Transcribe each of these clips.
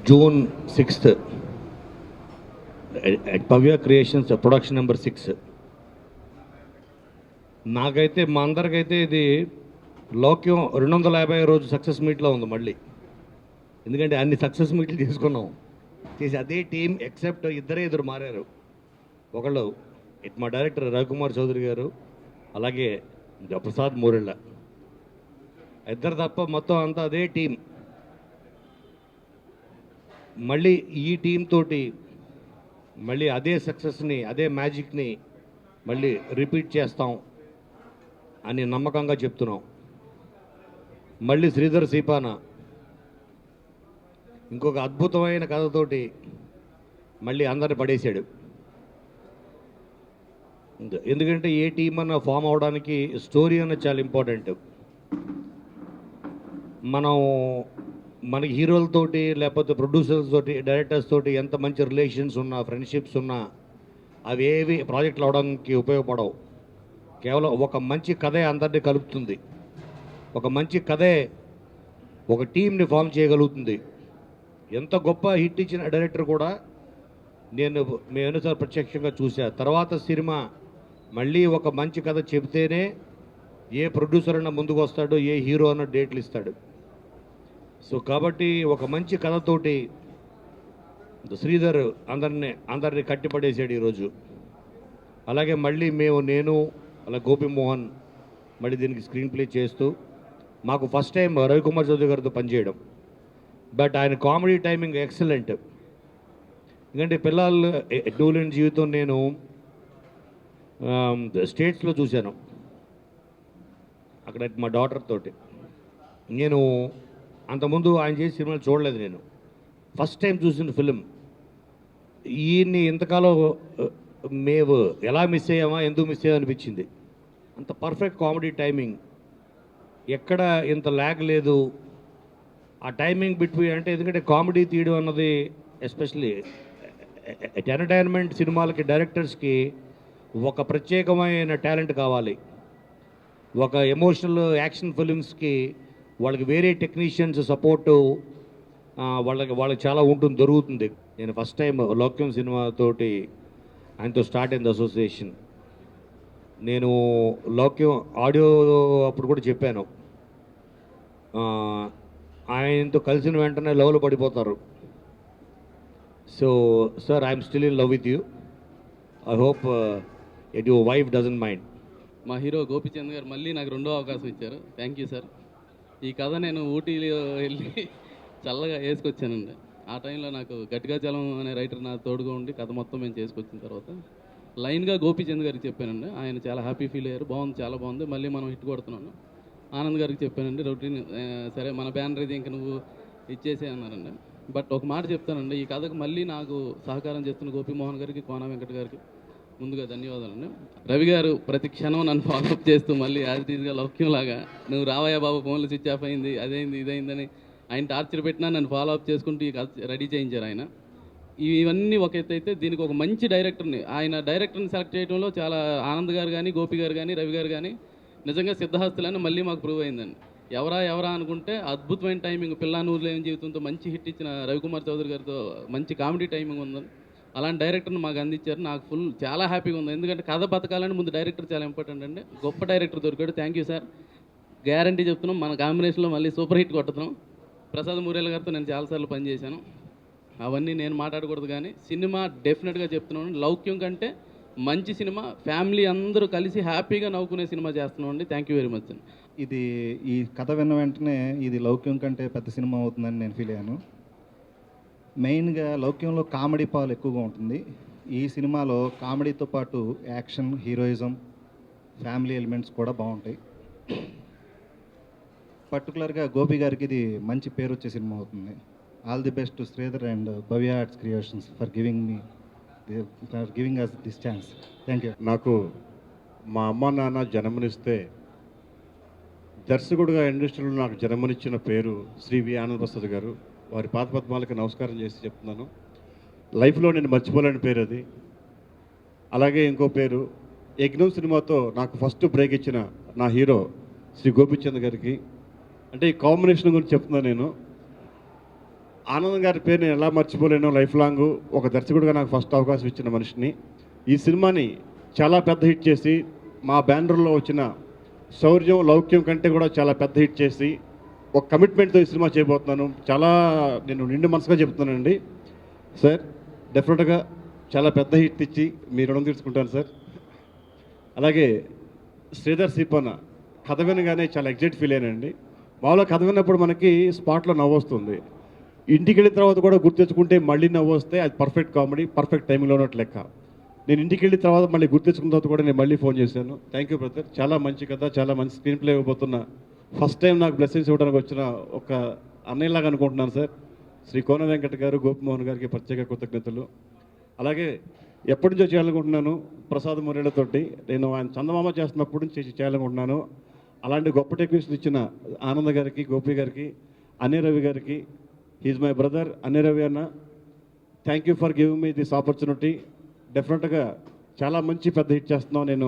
June 6th at Pavya Creations, production number 6. నాకైతే మా అందరికైతే ఇది లోక్యం 250 రోజు సక్సెస్ మీట్లో ఉంది మళ్ళీ. ఎందుకంటే అన్ని సక్సెస్ మీట్లు తీసుకున్నాం చేసి అదే టీం ఎక్సెప్ట్ ఇద్దరు మారారు. ఒకళ్ళు మా డైరెక్టర్ రవికుమార్ చౌదరి గారు, అలాగే ప్రసాద్ మూరెళ్ళ, ఇద్దరు తప్ప మొత్తం అంతా అదే టీం. మళ్ళీ ఈ టీం తోటి మళ్ళీ అదే సక్సెస్ని, అదే మ్యాజిక్ని మళ్ళీ రిపీట్ చేస్తాం అని నమ్మకంగా చెప్తున్నాం. మళ్ళీ శ్రీధర్ సీపాన ఇంకొక అద్భుతమైన కథతోటి మళ్ళీ అందరిని పడేశాడు. ఎందుకంటే ఏ టీం అన్న ఫామ్ అవడానికి స్టోరీ అన్నది చాలా ఇంపార్టెంట్. మనకి హీరోలతోటి లేకపోతే ప్రొడ్యూసర్స్ తోటి, డైరెక్టర్స్ తోటి ఎంత మంచి రిలేషన్స్ ఉన్నా, ఫ్రెండ్షిప్స్ ఉన్నా, అవి ఏవి ప్రాజెక్టులు అవడానికి ఉపయోగపడవు. కేవలం ఒక మంచి కథే అందరినీ కలుపుతుంది. ఒక మంచి కథే ఒక టీంని ఫామ్ చేయగలుగుతుంది. ఎంత గొప్ప హిట్ ఇచ్చిన డైరెక్టర్ కూడా మేము ఎన్నోసార్లు ప్రత్యక్షంగా చూసా. తర్వాత సినిమా మళ్ళీ ఒక మంచి కథ చెబితేనే ఏ ప్రొడ్యూసర్ అన్న ముందుకు వస్తాడో, ఏ హీరో అన్న డేట్లు ఇస్తాడు. సో కాబట్టి ఒక మంచి కథతోటి శ్రీధర్ అందరినీ కట్టిపడేసాడు ఈరోజు. అలాగే మళ్ళీ నేను అలా గోపిమోహన్ మళ్ళీ దీనికి స్క్రీన్ ప్లే చేస్తూ, మాకు ఫస్ట్ టైం రవికుమార్ చౌదరి గారితో పనిచేయడం. బట్ ఆయన కామెడీ టైమింగ్ ఎక్సలెంట్. ఎందుకంటే పిల్లలు డూలెన్ జీవితం నేను స్టేట్స్లో చూశాను. అక్కడ మా డాటర్ తోటి నేను అంతకుముందు ఆయన చేసే సినిమాలు చూడలేదు. నేను ఫస్ట్ టైం చూసిన ఫిలిం. ఈయన్ని ఇంతకాలం మేము ఎలా మిస్ అయ్యామా, ఎందుకు మిస్ అయ్యామా అనిపించింది. అంత పర్ఫెక్ట్ కామెడీ టైమింగ్, ఎక్కడ ఇంత ల్యాగ్ లేదు. ఆ టైమింగ్ బిట్వీన్ అంటే, ఎందుకంటే కామెడీ తీయడం అన్నది ఎస్పెషల్లీ ఎంటర్టైన్మెంట్ సినిమాలకి, డైరెక్టర్స్కి ఒక ప్రత్యేకమైన టాలెంట్ కావాలి. ఒక ఎమోషనల్ యాక్షన్ ఫిలిమ్స్కి వాళ్ళకి వేరే టెక్నీషియన్స్ సపోర్టు వాళ్ళకి చాలా దొరుకుతుంది. నేను ఫస్ట్ టైం లోక్యం సినిమాతోటి ఆయనతో స్టార్ట్ అయింది అసోసియేషన్. నేను లోక్యం ఆడియో అప్పుడు కూడా చెప్పాను, ఆయనతో కలిసిన వెంటనే లవ్లో పడిపోతారు. So sir, I'm still in love with you. I hope it your wife doesn't mind. మా హీరో గోపిచంద్ గారు మళ్ళీ నాకు రెండో అవకాశం ఇచ్చారు. Thank you sir. ఈ కథ నేను ఊటీలో వెళ్ళి చల్లగా వేసుకొచ్చానండి. ఆ టైంలో నాకు గట్టిగా చలం అనే రైటర్ నా తోడుగా ఉండి కథ మొత్తం మేము చేసుకొచ్చిన తర్వాత లైన్గా గోపిచంద్ గారికి చెప్పానండి. ఆయన చాలా హ్యాపీ ఫీల్ అయ్యారు. బాగుంది, చాలా బాగుంది, మళ్ళీ మనం హిట్ కొడుతున్నాను. ఆనంద్ గారికి చెప్పానండి, రొటీన్ సరే మన బ్యానర్ ఇది, ఇంక నువ్వు ఇచ్చేసే అన్నారండి. బట్ ఒక మాట చెప్తానండి, ఈ కథకు మళ్ళీ నాకు సహకారం చేస్తున్న గోపిమోహన్ గారికి, కోన వెంకట గారికి ముందుగా ధన్యవాదాలండి. రవి గారు ప్రతి క్షణం నన్ను ఫాలోఅప్ చేస్తూ మళ్ళీ యాజ్ ఈజ్గా లౌక్యంలాగా, నువ్వు రావయ్యా బాబు, ఫోన్లు స్విచ్ ఆఫ్ అయింది, అదైంది ఇదైందని ఆయన టార్చర్ పెట్టినా నన్ను ఫాలోఅప్ చేసుకుంటూ ఈ కథ రెడీ చేయించారు ఆయన. ఇవన్నీ ఒక ఎత్తు అయితే, దీనికి ఒక మంచి డైరెక్టర్ని, ఆయన డైరెక్టర్ని సెలెక్ట్ చేయడంలో చాలా ఆనంద్ గారు కానీ, గోపి గారు కానీ, రవి గారు కానీ నిజంగా సిద్ధహస్తులని మళ్ళీ మాకు ప్రూవ్ అయిందండి. ఎవరా అనుకుంటే అద్భుతమైన టైమింగ్, పిల్లా నువ్వు లేని జీవితంతో మంచి హిట్ ఇచ్చిన రవికుమార్ చౌదరి గారితో మంచి కామెడీ టైమింగ్ ఉందని అలాంటి డైరెక్టర్ని మాకు అందించారు. నాకు చాలా హ్యాపీగా ఉంది. ఎందుకంటే కథ బతకాలని ముందు డైరెక్టర్ చాలా ఇంపార్టెంట్ అండి. గొప్ప డైరెక్టర్ దొరికాడు. Thank you sir. గ్యారంటీ చెప్తున్నాం, మన కాంబినేషన్లో మళ్ళీ సూపర్ హిట్ కొట్టుతున్నాం. ప్రసాద్ మూరేల గారితో నేను చాలాసార్లు పనిచేశాను, అవన్నీ నేను మాట్లాడకూడదు. కానీ సినిమా డెఫినెట్గా చెప్తున్నాను, లౌక్యం కంటే మంచి సినిమా, ఫ్యామిలీ అందరూ కలిసి హ్యాపీగా నవ్వుకునే సినిమా చేస్తున్నాం అండి. థ్యాంక్ యూ వెరీ మచ్ అండి. ఈ కథ విన్న వెంటనే ఇది లౌక్యం కంటే పెద్ద సినిమా అవుతుందని నేను ఫీల్ అయ్యాను. మెయిన్గా లౌక్యంలో కామెడీ పాలు ఎక్కువగా ఉంటుంది. ఈ సినిమాలో కామెడీతో పాటు యాక్షన్, హీరోయిజం, ఫ్యామిలీ ఎలిమెంట్స్ కూడా బాగుంటాయి. పర్టికులర్గా గోపి గారికి ఇది మంచి పేరు వచ్చే సినిమా అవుతుంది. All the best to Sridhar and Bhavya arts creations for giving us this chance. Thank you. నాకు మా అమ్మ నాన్న జన్మనిస్తే దర్శకుడుగా ఇండస్ట్రీలో నాకు జన్మనిచ్చిన పేరు శ్రీ వి ఆనంద్ ప్రసాద్ గారు. వారి పాదపద్మాలకు నమస్కారం చేసి చెప్తున్నాను. లైఫ్లో నేను మర్చిపోలేని పేరు అది. అలాగే ఇంకో పేరు, యజ్ఞం సినిమాతో నాకు ఫస్ట్ బ్రేక్ ఇచ్చిన నా హీరో శ్రీ గోపిచంద్ గారికి. అంటే ఈ కాంబినేషన్ గురించి చెప్తున్నాను నేను. ఆనంద్ గారి పేరు నేను ఎలా మర్చిపోలేను లైఫ్ లాంగ్. ఒక దర్శకుడిగా నాకు ఫస్ట్ అవకాశం ఇచ్చిన మనిషిని. ఈ సినిమాని చాలా పెద్ద హిట్ చేసి మా బ్యానర్లో వచ్చిన శౌర్యం లౌక్యం కంటే కూడా చాలా పెద్ద హిట్ చేసి ఒక కమిట్మెంట్తో ఈ సినిమా చేయబోతున్నాను. చాలా నేను నిండు మనసుగా చెప్తున్నానండి సార్. డెఫినెట్గా చాలా పెద్ద హిట్ ఇచ్చి మీ రుణం తీర్చుకుంటాను సార్. అలాగే శ్రీధర్ సీపన్న కథ వినగానే చాలా ఎగ్జైట్ ఫీల్ అయ్యానండి. మామూలుగా కథ విన్నప్పుడు మనకి స్పాట్లో నవ్వు వస్తుంది. ఇంటికి వెళ్ళిన తర్వాత కూడా గుర్తెచ్చుకుంటే మళ్ళీ నవ్వు వస్తే అది పర్ఫెక్ట్ కామెడీ, పర్ఫెక్ట్ టైంలో ఉన్నట్టు లెక్క. నేను ఇంటికి వెళ్ళిన తర్వాత మళ్ళీ గుర్తెచ్చుకున్న తర్వాత కూడా నేను మళ్ళీ ఫోన్ చేశాను. థ్యాంక్ యూ బ్రదర్, చాలా మంచి కథ, చాలా మంచి స్క్రీన్ ప్లే ఇవ్వబోతున్నా. ఫస్ట్ టైం నాకు బ్లెస్సింగ్స్ ఇవ్వడానికి వచ్చిన ఒక అన్నయ్యలాగా అనుకుంటున్నాను సార్. శ్రీ కోన వెంకట గారు, గోపిమోహన్ గారికి ప్రత్యేక కృతజ్ఞతలు. అలాగే ఎప్పటి నుంచో చేయాలనుకుంటున్నాను ప్రసాద్ మురేళ్లతోటి. నేను ఆయన చందమామ చేస్తున్నప్పటి నుంచి చేయాలనుకుంటున్నాను. అలాంటి గొప్ప టెక్నీషియన్ ఇచ్చిన ఆనంద్ గారికి, గోపి గారికి, అనిల్ రవి గారికి, he's my brother Anil Ravi అన్న, thank you for giving me this opportunity. డెఫినెట్గా చాలా మంచి పెద్ద హిట్ చేస్తున్నాం, నేను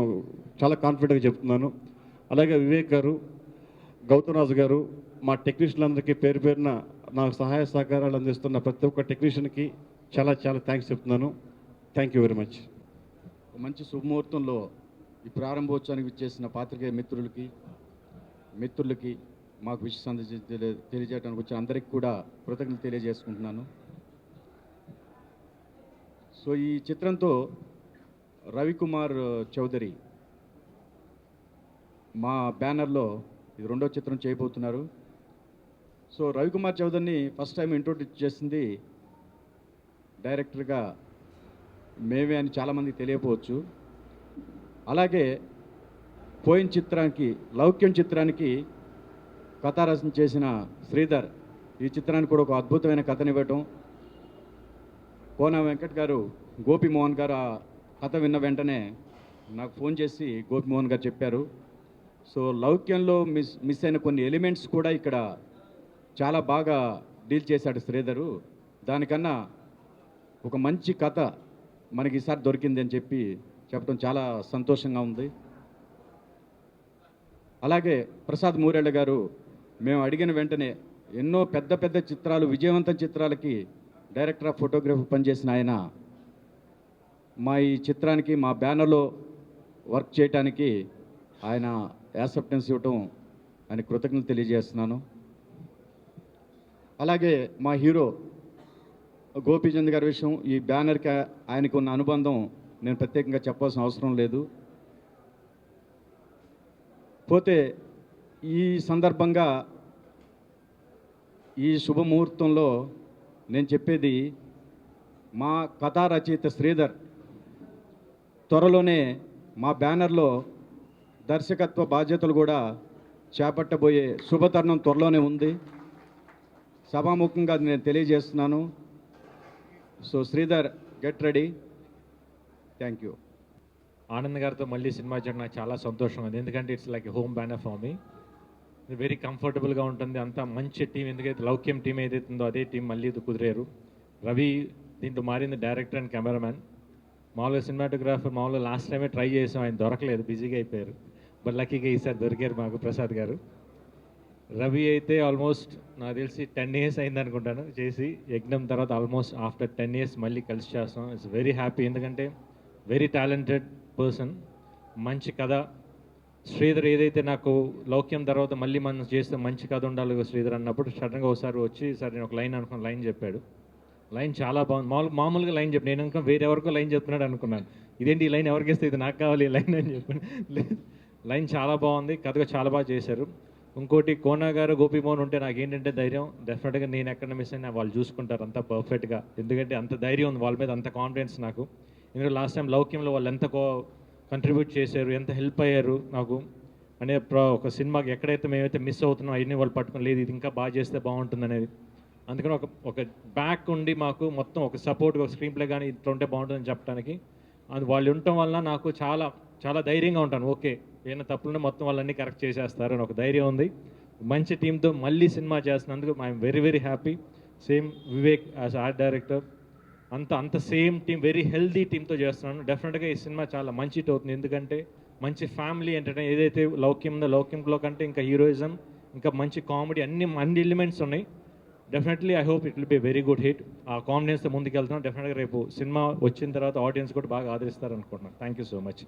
చాలా కాన్ఫిడెంట్గా చెప్తున్నాను. అలాగే వివేక్ గారు, గౌతమ్ రాజు గారు, మా టెక్నీషియన్లందరికీ పేరు పేరున నాకు సహాయ సహకారాలు అందిస్తున్న ప్రతి ఒక్క టెక్నీషియన్కి చాలా చాలా థ్యాంక్స్ చెప్తున్నాను. Thank you very much. మంచి శుభముహూర్తంలో ఈ ప్రారంభోత్సవానికి విచ్చేసిన పాత్రికేయ మిత్రులకి మాకు విషయ సందేశం తెలియజేయడానికి వచ్చిన అందరికీ కూడా కృతజ్ఞతలు తెలియజేసుకుంటున్నాను. సో ఈ చిత్రంతో రవికుమార్ చౌదరి మా బ్యానర్లో ఇది రెండో చిత్రం చేయబోతున్నారు. సో రవికుమార్ చౌదరిని ఫస్ట్ టైం ఇంట్రొడ్యూస్ చేసింది డైరెక్టర్గా మేమే అని చాలామందికి తెలియకపోవచ్చు. అలాగే పోయిన చిత్రానికి, లౌక్యం చిత్రానికి కథారచన చేసిన శ్రీధర్ ఈ చిత్రానికి కూడా ఒక అద్భుతమైన కథనివ్వటం, కోన వెంకట్ గారు, గోపిమోహన్ గారు ఆ కథ విన్న వెంటనే నాకు ఫోన్ చేసి గోపిమోహన్ గారు చెప్పారు. సో లౌక్యంలో మిస్ అయిన కొన్ని ఎలిమెంట్స్ కూడా ఇక్కడ చాలా బాగా డీల్ చేశాడు శ్రీధరు. దానికన్నా ఒక మంచి కథ మనకి ఈసారి దొరికింది అని చెప్పడం చాలా సంతోషంగా ఉంది. అలాగే ప్రసాద్ మూరేళ్ళ గారు మేము అడిగిన వెంటనే ఎన్నో పెద్ద పెద్ద చిత్రాలు, విజయవంత చిత్రాలకి డైరెక్టర్ ఆఫ్ ఫోటోగ్రఫీ పనిచేసిన ఆయన మా ఈ చిత్రానికి, మా బ్యానర్లో వర్క్ చేయడానికి ఆయన యాక్సెప్టెన్స్ ఇవ్వటం ఆయన కృతజ్ఞతలు తెలియజేస్తున్నాను. అలాగే మా హీరో గోపీచంద్ గారి విషయం, ఈ బ్యానర్కి ఆయనకు ఉన్న అనుబంధం నేను ప్రత్యేకంగా చెప్పాల్సిన అవసరం లేదు. పోతే ఈ సందర్భంగా ఈ శుభముహూర్తంలో నేను చెప్పేది, మా కథా రచయిత శ్రీధర్ త్వరలోనే మా బ్యానర్లో దర్శకత్వ బాధ్యతలు కూడా చేపట్టబోయే శుభతరుణం త్వరలోనే ఉంది. సభాముఖంగా అది నేను తెలియజేస్తున్నాను. So Sridhar, get ready. Thank you. Anand గారితో మళ్ళీ సినిమా చేయడం నాకు చాలా సంతోషంగా ఉంది. ఎందుకంటే it's like home banner for me. Very కంఫర్టబుల్గా ఉంటుంది. అంత మంచి టీం, ఎందుకైతే లౌక్యం టీం ఏదైతుందో అదే టీం మళ్ళీ ఇది కుదిరారు. రవి దీంట్లో మారింది డైరెక్టర్ అండ్ కెమెరామ్యాన్. మామూలుగా సినిమాటోగ్రాఫర్ మామూలుగా లాస్ట్ టైమే ట్రై చేసాం, ఆయన దొరకలేదు, బిజీగా అయిపోయారు. బట్ లక్కీగా ఈసారి దొరికారు మాకు ప్రసాద్ గారు. రవి అయితే ఆల్మోస్ట్ నాకు తెలిసి 10 years అయింది అనుకుంటాను చేసి. యజ్ఞం తర్వాత ఆల్మోస్ట్ ఆఫ్టర్ 10 years మళ్ళీ కలిసి చేస్తాం. ఇట్స్ వెరీ హ్యాపీ, ఎందుకంటే వెరీ టాలెంటెడ్ పర్సన్, మంచి కథ. శ్రీధర్ ఏదైతే నాకు లౌక్యం తర్వాత మళ్ళీ మనం చేస్తే మంచి కథ ఉండాలి శ్రీధర్ అన్నప్పుడు సడన్గా ఒకసారి వచ్చి సరే నేను ఒక లైన్ అనుకున్న లైన్ చెప్పాడు. లైన్ చాలా బాగుంది. మామూలుగా లైన్ చెప్పి నేను అనుకున్నా వేరెవరికో లైన్ చెప్తున్నాడు అనుకున్నాను. ఇదేంటి ఈ లైన్ ఎవరికి ఇస్తే ఇది నాకు కావాలి ఈ లైన్ అని చెప్పాను. లైన్ చాలా బాగుంది, కథగా చాలా బాగా చేశారు. ఇంకోటి కోన గారు, గోపిమోహన్ ఉంటే నాకు ఏంటంటే ధైర్యం. డెఫినెట్గా నేను ఎక్కడ మిస్ అయినా వాళ్ళు చూసుకుంటారు అంతా పర్ఫెక్ట్గా, ఎందుకంటే అంత ధైర్యం ఉంది వాళ్ళ మీద, అంత కాన్ఫిడెన్స్ నాకు. ఎందుకంటే లాస్ట్ టైం లౌక్యంలో వాళ్ళు ఎంత కంట్రిబ్యూట్ చేశారు, ఎంత హెల్ప్ అయ్యారు నాకు అనే ఒక సినిమాకి ఎక్కడైతే మేమైతే మిస్ అవుతున్నాం అవన్నీ వాళ్ళు పట్టుకుని లేదు ఇది ఇంకా బాగా చేస్తే బాగుంటుంది అనేది. అందుకని ఒక బ్యాక్ ఉండి మాకు మొత్తం ఒక సపోర్ట్, ఒక స్క్రీన్ ప్లే కానీ ఇట్లా ఉంటే బాగుంటుందని చెప్పడానికి అది వాళ్ళు ఉండటం వల్ల నాకు చాలా చాలా ధైర్యంగా ఉంటాను. ఓకే ఏమైనా తప్పులుంటే మొత్తం వాళ్ళన్నీ కరెక్ట్ చేసేస్తారు అని ఒక ధైర్యం ఉంది. మంచి టీంతో మళ్ళీ సినిమా చేస్తున్నందుకు I'm very very happy. Same Vivek as art director, అంత సేమ్ టీం, వెరీ హెల్దీ టీంతో చేస్తున్నాను. డెఫినెట్గా ఈ సినిమా చాలా మంచి హిట్ అవుతుంది, ఎందుకంటే మంచి ఫ్యామిలీ ఎంటర్టైన్. ఏదైతే లౌక్యంలో కంటే ఇంకా హీరోయిజం, ఇంకా మంచి కామెడీ, అన్ని ఎలిమెంట్స్ ఉన్నాయి. Definitely I hope it will be very good hit. ఆ కాన్ఫిడెన్స్తో ముందుకు వెళ్తున్నాం. డెఫినెట్గా రేపు సినిమా వచ్చిన తర్వాత ఆడియన్స్ కూడా బాగా ఆదరిస్తారు అనుకుంటున్నాను. Thank you so much.